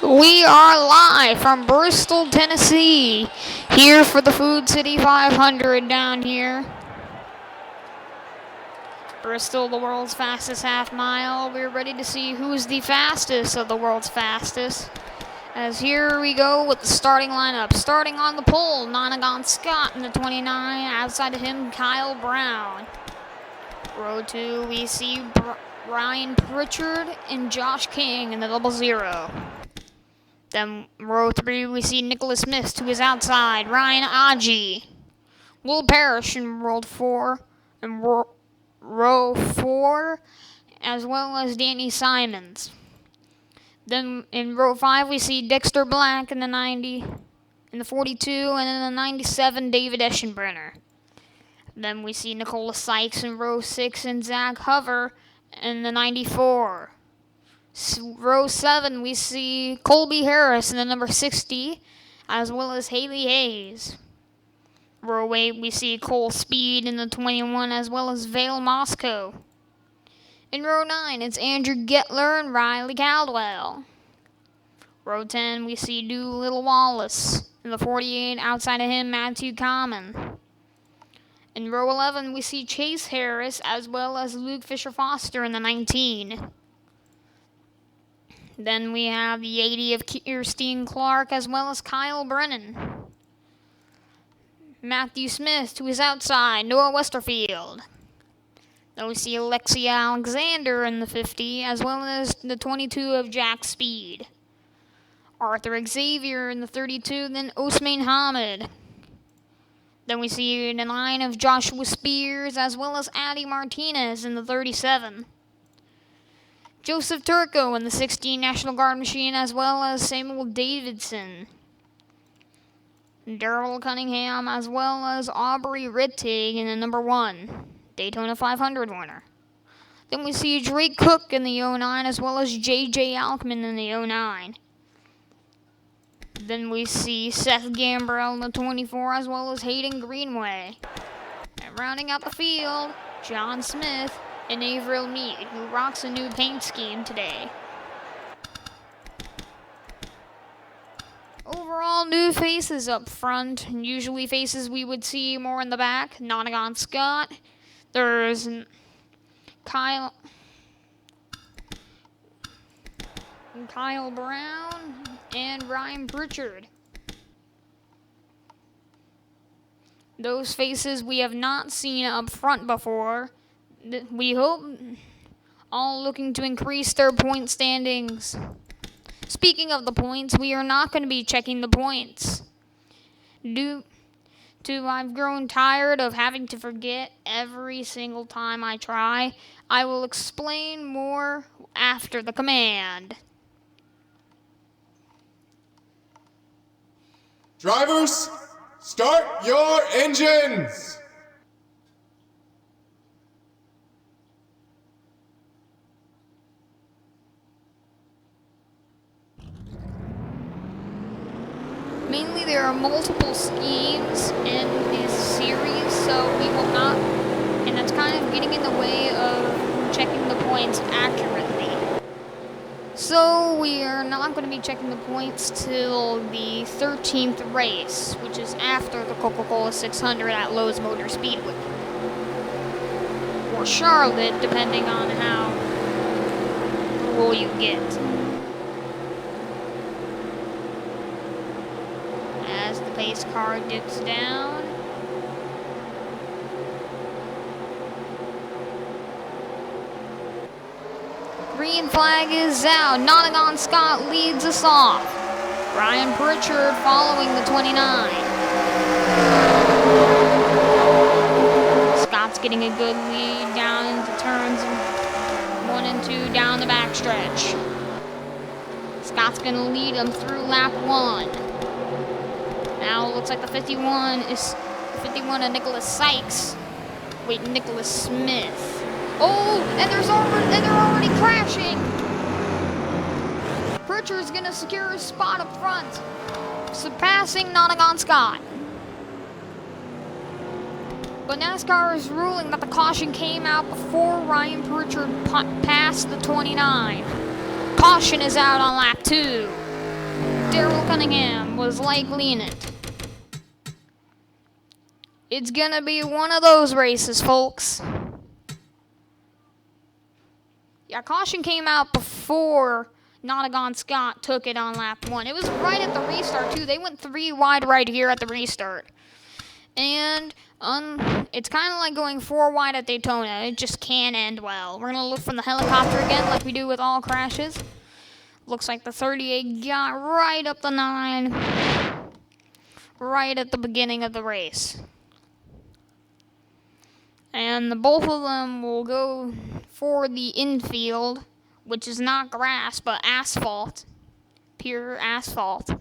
We are live from Bristol, Tennessee, here for the Food City 500 down here. Bristol, the world's fastest half mile. We're ready to see who's the fastest of the world's fastest. As here we go with the starting lineup. Starting on the pole, Nonagon Scott in the 29. Outside of him, Kyle Brown. Row 2, we see Ryan Pritchard and Josh King in the 00. Then row 3, we see Nicholas Smith to his outside, Ryan Aji, Will Parrish in row 4, and row 4, as well as Danny Simons. Then in row 5, we see Dexter Black in the 90, in the 42, and in the 97, David Eschenbrenner. Then we see Nicola Sykes in row 6 and Zach Hover in the 94. Row 7, we see Colby Harris in the number 60, as well as Haley Hayes. Row 8, we see Cole Speed in the 21, as well as Vale Moscow. In row 9, it's Andrew Getler and Riley Caldwell. Row 10, we see Doolittle Wallace in the 48, outside of him, Matthew Common. In row 11, we see Chase Harris, as well as Luke Fisher-Foster in the 19. Then we have the 80 of Kirsten Clark, as well as Kyle Brennan. Matthew Smith to his outside, Noah Westerfield. Then we see Alexia Alexander in the 50, as well as the 22 of Jack Speed. Arthur Xavier in the 32, then Osman Hamid. Then we see the 9 of Joshua Spears, as well as Addy Martinez in the 37. Joseph Turco in the 16 National Guard machine, as well as Samuel Davidson. Daryl Cunningham, as well as Aubrey Rittig in the number 1 Daytona 500 winner. Then we see Drake Cook in the 09, as well as J.J. Alkman in the 09. Then we see Seth Gambrell in the 24, as well as Hayden Greenway. And rounding out the field, John Smith and Averill Mead, who rocks a new paint scheme today. Overall, new faces up front, and usually faces we would see more in the back. Nonagon Scott. There's Kyle Brown and Ryan Pritchard. Those faces we have not seen up front before. We hope all looking to increase their point standings. Speaking of the points, we are not going to be checking the points. I've grown tired of having to forget every single time I try. I will explain more after the command. Drivers, start your engines! Mainly there are multiple schemes in this series, so we will not, and that's kind of getting in the way of checking the points accurately. So we are not going to be checking the points till the 13th race, which is after the Coca-Cola 600 at Lowe's Motor Speedway. Or Charlotte, depending on how full you get. As the pace car dips down. Green flag is out. Nonagon Scott leads us off. Ryan Pritchard following the 29. Scott's getting a good lead down into turns 1 and 2 down the backstretch. Scott's going to lead him through lap 1. Now it looks like the 51 of Nicholas Sykes. Wait, Nicholas Smith. Oh, and they're already crashing. Pritchard's gonna secure his spot up front, surpassing Nonagon Scott. But NASCAR is ruling that the caution came out before Ryan Pritchard passed the 29. Caution is out on lap 2. Daryl Cunningham was likely in it. It's gonna be one of those races, folks. Yeah, caution came out before Nonagon Scott took it on lap 1. It was right at the restart, too. They went 3 wide right here at the restart. And it's kind of like going 4 wide at Daytona. It just can't end well. We're going to look from the helicopter again like we do with all crashes. Looks like the 38 got right up the 9. Right at the beginning of the race. And both of them will go for the infield, which is not grass, but asphalt. Pure asphalt.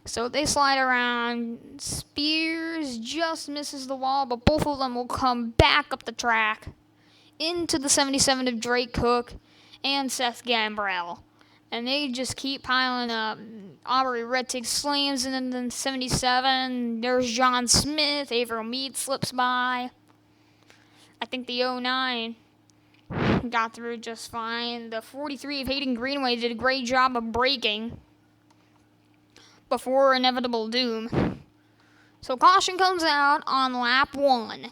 So they slide around. Spears just misses the wall, but both of them will come back up the track into the 77 of Drake Cook and Seth Gambrell. And they just keep piling up. Aubrey Rettig slams in the 77. There's John Smith. Averill Mead slips by. I think the 09 got through just fine. The 43 of Hayden Greenway did a great job of braking before inevitable doom. So caution comes out on lap 1.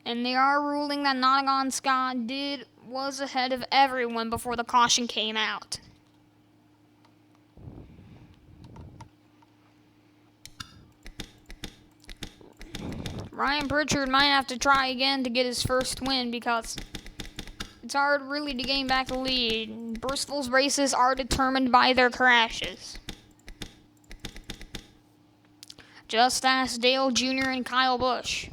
And they are ruling that Nonagon Scott was ahead of everyone before the caution came out. Ryan Pritchard might have to try again to get his first win because it's hard really to gain back the lead. Bristol's races are determined by their crashes. Just ask Dale Jr. and Kyle Busch.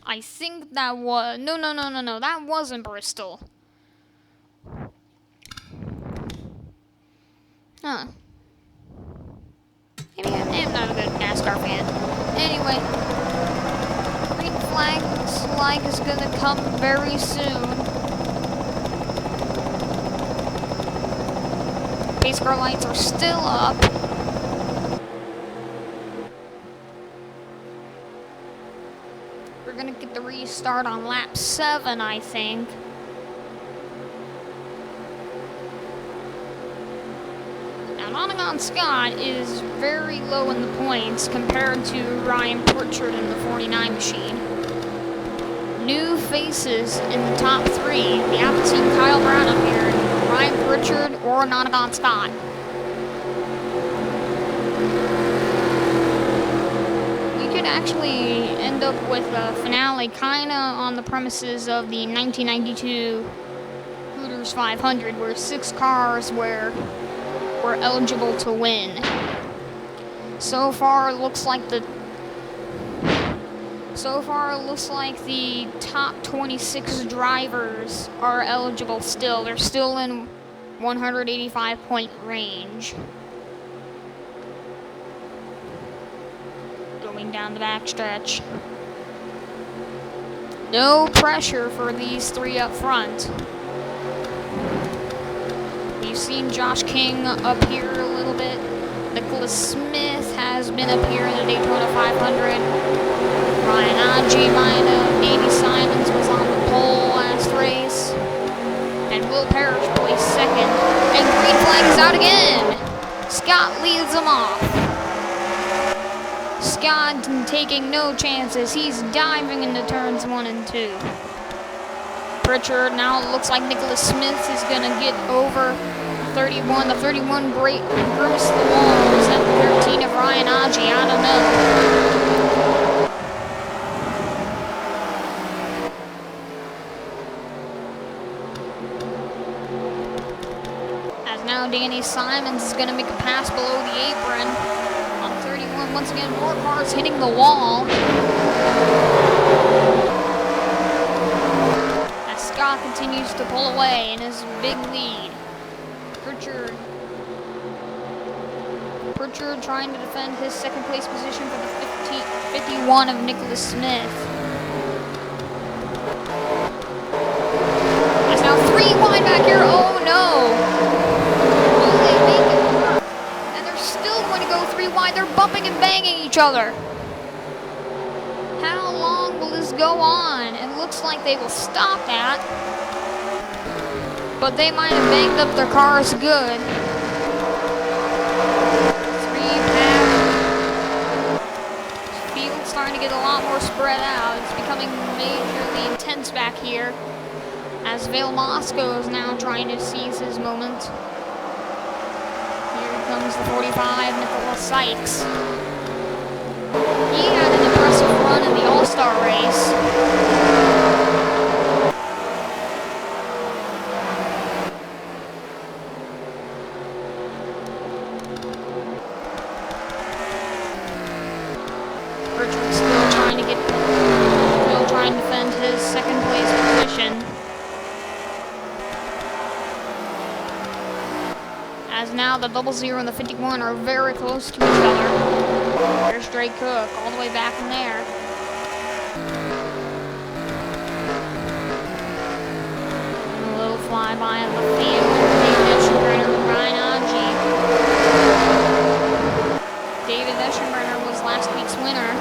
I think that was... No. That wasn't Bristol. Huh. Maybe I'm not a good NASCAR fan. Anyway. Green flag is gonna come very soon. Pace car lights are still up. We're gonna get the restart on lap 7, I think. Now, Nonagon Scott is very low in the points compared to Ryan Pritchard in the 49 machine. New faces in the top 3. We haven't seen Kyle Brown up here, Ryan Pritchard, or Nonagon Scott. Actually end up with a finale kind of on the premises of the 1992 Hooters 500, where 6 cars were eligible to win. So far it looks like the top 26 drivers are eligible still. They're still in 185-point range. Going down the backstretch. No pressure for these 3 up front. We've seen Josh King up here a little bit. Nicholas Smith has been up here in the Daytona 500. Ryan Ajimina, Davey Simons was on the pole last race. And Will Parrish placed 2nd. And green flag is out again. Scott leads them off. Scott taking no chances. He's diving into turns 1 and 2. Pritchard, now it looks like Nicholas Smith is going to get over 31. The 31 great Bruce the Walls and the 13 of Ryan Aji. I don't know. As now Danny Simons is going to make a pass below the apron. On 31, once again, more cars hitting the wall. As Scott continues to pull away in his big lead. Pritchard trying to defend his 2nd place position for the 51 of Nicholas Smith. There's now 3 wide back here. Oh no! Will they make it work? And they're still going to go 3 wide. They're bumping and banging each other. How long will this go on? It looks like they will stop that. but they might have banged up their cars good. 3-pack. Field's starting to get a lot more spread out. It's becoming majorly intense back here, as Vale Moscow is now trying to seize his moment. Here comes the 45, Nicholas Sykes. He had an impressive run in the All-Star race. Richard's still trying to defend his second place position. As now the 00 and the 51 are very close to each other. There's Drake Cook all the way back in there. A little flyby of the field. David Eschenbrenner with Ryan Aji. David Eschenbrenner was last week's winner.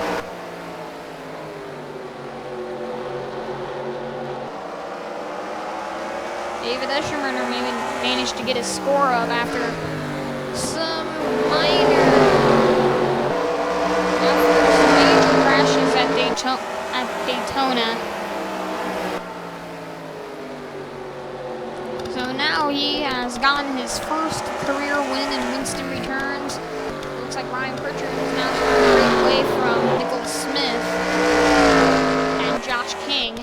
David Eschenbrenner maybe managed to get his score up after some major crashes at Daytona. So now he has gotten his first career win in Winston returns. Looks like Ryan Pritchard is now trying to break away from Nicholas Smith and Josh King.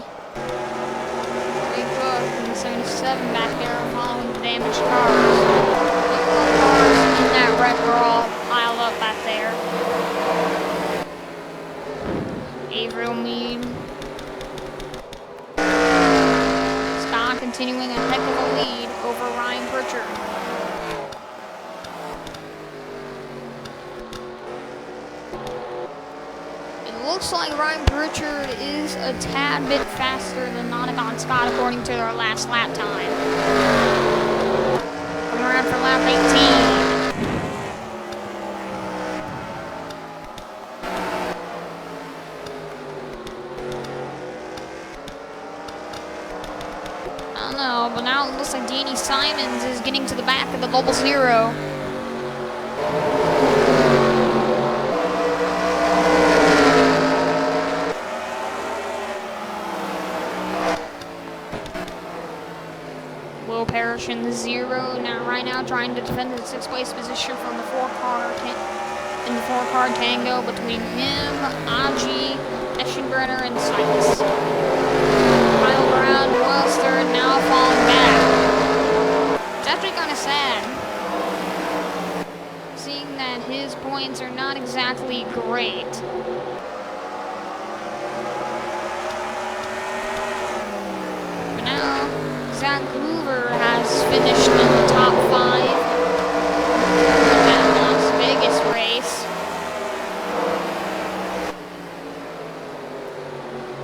Big Cook and the 77 back there following the damaged cars. The cars in that wreck are all piled up back there. Averill Mead. Scott continuing a heck of a lead over Ryan Pritchard. It looks like Ryan Pritchard is a tad bit faster than Nonagon Scott according to their last lap time. Coming around for lap 18. But now it looks like Danny Simons is getting to the back of the 00. Will Parrish in the 0 now, right now, trying to defend the 6th place position from the 4-car tango between him, Aji, Eschenbrenner, and Sykes. Final round, Wellster now falling back. It's actually kind of sad, seeing that his points are not exactly great. But now, Zach Hoover has finished in the top 5 in that Las Vegas race.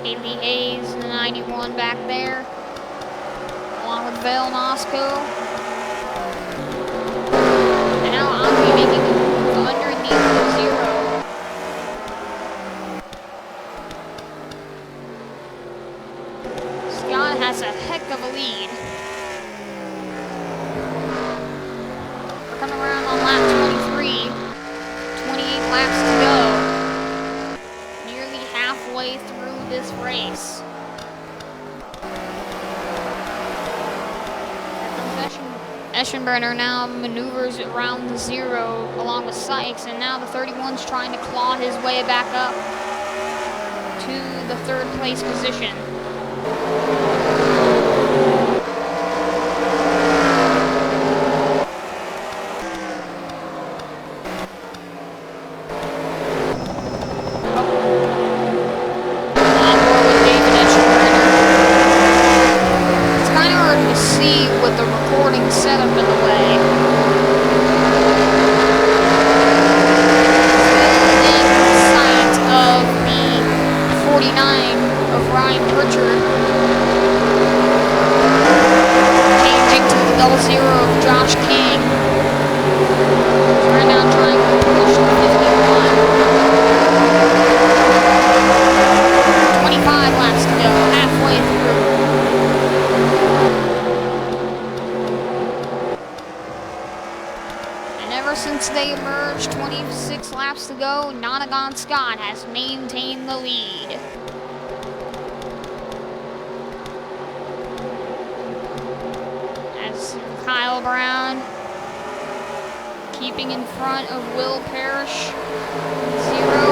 Haley Hayes, the 91 back there, along with Vale Moscow. And now I'll be making a move underneath the 0. Scott has a heck of a lead. We're coming around on lap 23. 28 laps to go. Nearly halfway through this race. Eschenbrenner now maneuvers around the 0 along with Sykes, and now the 31's trying to claw his way back up to the 3rd place position. Setup in the way. Still in sight of the 49 of Ryan Pritchard. Changing to the 00 of Josh King. We're now trying to push the 51. 25 laps to go, halfway through. they emerge, 26 laps to go, Nonagon Scott has maintained the lead. As Kyle Brown keeping in front of Will Parrish, Zero,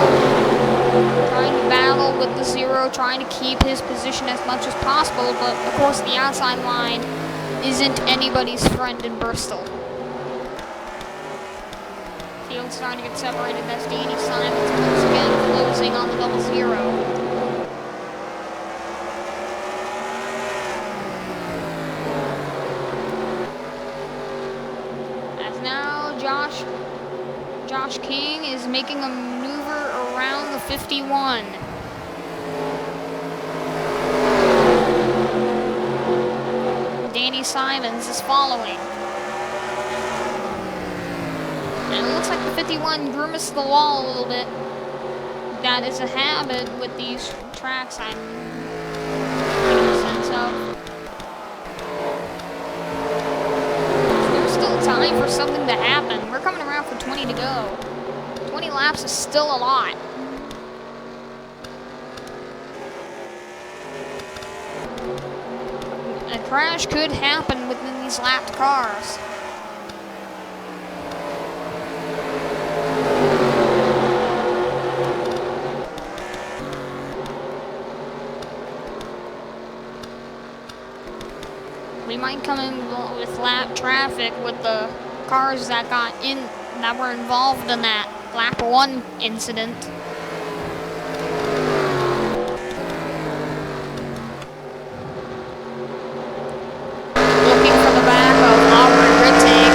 trying to battle with the Zero, trying to keep his position as much as possible, but of course the outside line isn't anybody's friend in Bristol. Field's starting to get separated as Danny Simons once again closing on the double zero. As now Josh King is making a maneuver around the 51. Danny Simons is following. And it looks like the 51 grimaced the wall a little bit. That is a habit with these tracks, I'm getting a sense of. There's still time for something to happen. We're coming around for 20 to go. 20 laps is still a lot. A crash could happen within these lapped cars. We might come in with lap traffic with the cars that were involved in that lap 1 incident. Looking for the back of Aubrey Rittig.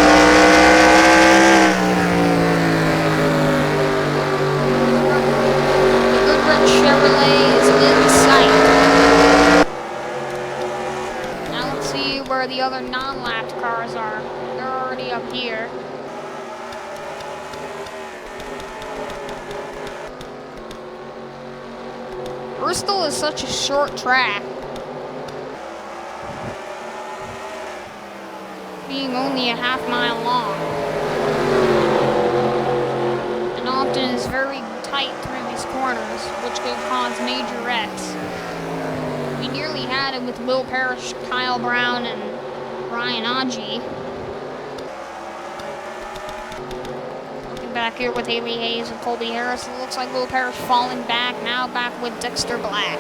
The Goodrich Chevrolet is in sight. Now let's see where the other non-lapped cars are. They're already up here. Bristol is such a short track, being only a half-mile long, and often is very tight through these corners, which could cause major wrecks. We nearly had it with Will Parrish, Kyle Brown, and Ryan Aji. Looking back here with Haley Hayes and Colby Harris, it looks like Will Parrish falling back, now back with Dexter Black.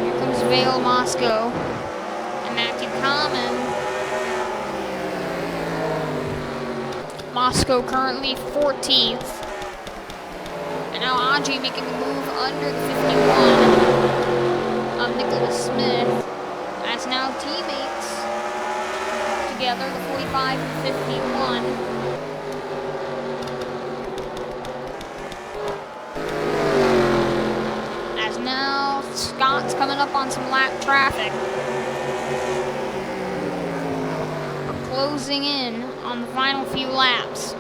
Here comes Vale Moscow and Matthew Common. Moscow currently 14th. And now Aji making a move under the 51 of Nicholas Smith. As now teammates together, the 45 and 51. As now Scott's coming up on some lap traffic. We're closing in on the final few laps.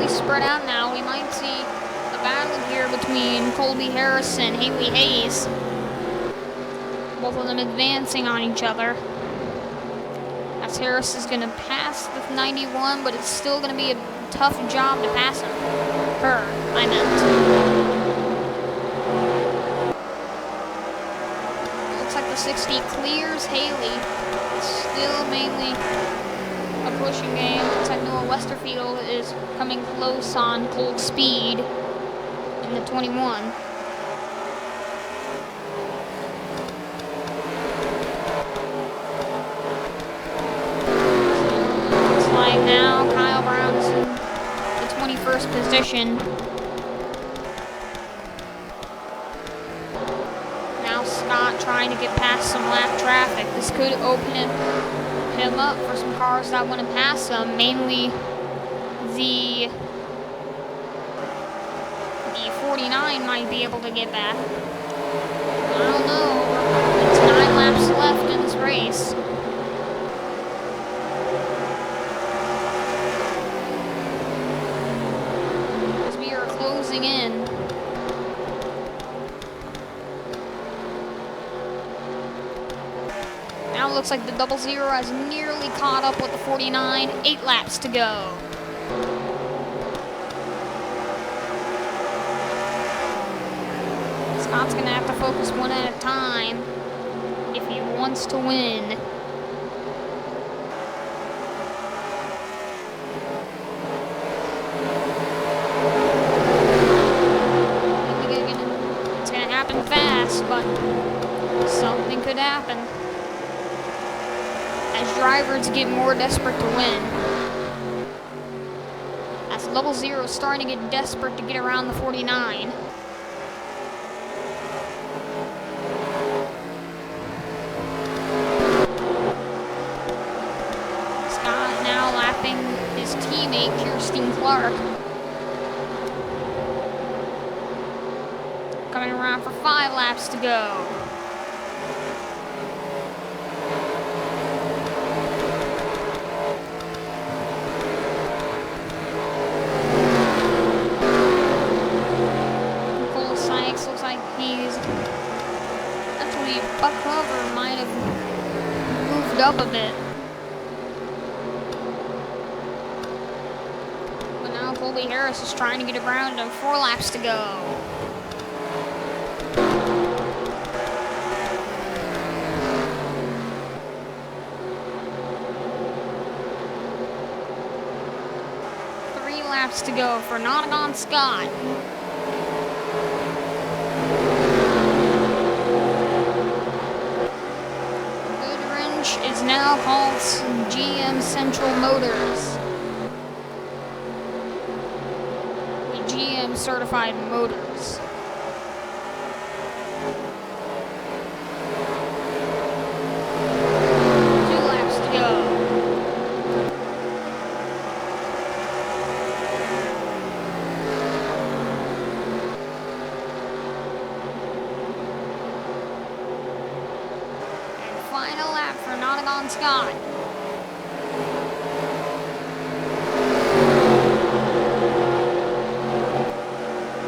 Spread out now. We might see a battle here between Colby Harris and Haley Hayes. Both of them advancing on each other. As Harris is going to pass the 91, but it's still going to be a tough job to pass him. Her, I meant. Looks like the 60 clears Haley. It's still mainly a pushing game. Looks like Noah Westerfield is coming close on Cold Speed in the 21. Looks like now Kyle Brown is in the 21st position. Now Scott trying to get past some lap traffic. This could open him up for some cars that want to pass them, mainly the 49 might be able to get back. I don't know. It's 9 laps laps left in this race. As we are closing in. Now it looks like the 00 has nearly caught up with the 49. 8 laps to go. Scott's gonna have to focus one at a time if he wants to win. It's gonna happen fast, but something could happen. As drivers get more desperate to win. As 00 is starting to get desperate to get around the 49. Scott now lapping his teammate, Kirsten Clark. Coming around for 5 laps to go. Looks like he's actually Buck Hover might have moved up a bit. But now Colby Harris is trying to get around him. 4 laps to go. Laps to go for Nottingham Scott. Goodwrench is now called GM Central Motors. With GM certified motors. Final lap for Nottingham Scott.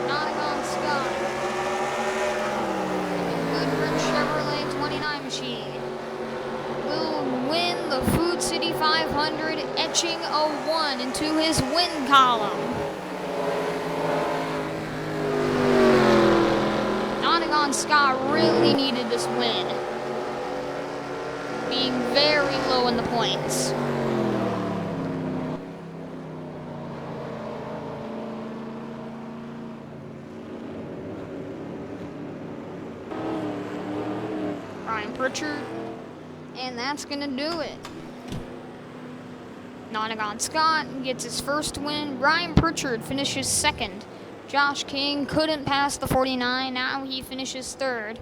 Nottingham Scott. Goodwrench Chevrolet 29 machine will win the Food City 500, etching a 1 into his win column. Nottingham Scott really needed this win, being very low in the points. Ryan Pritchard, and that's gonna do it. Nottingham Scott gets his first win. Ryan Pritchard finishes second. Josh King couldn't pass the 49, now he finishes third.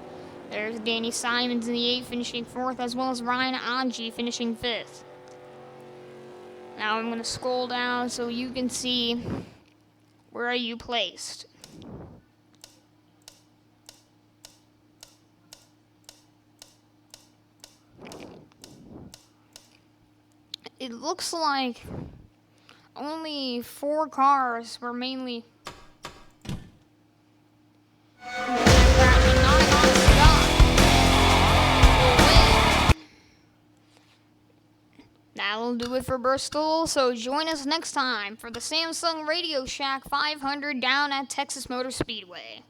There's Danny Simons in the 8th, finishing 4th, as well as Ryan Anji finishing 5th. Now I'm going to scroll down so you can see where are you placed. It looks like only 4 cars were mainly That'll do it for Bristol, so join us next time for the Samsung Radio Shack 500 down at Texas Motor Speedway.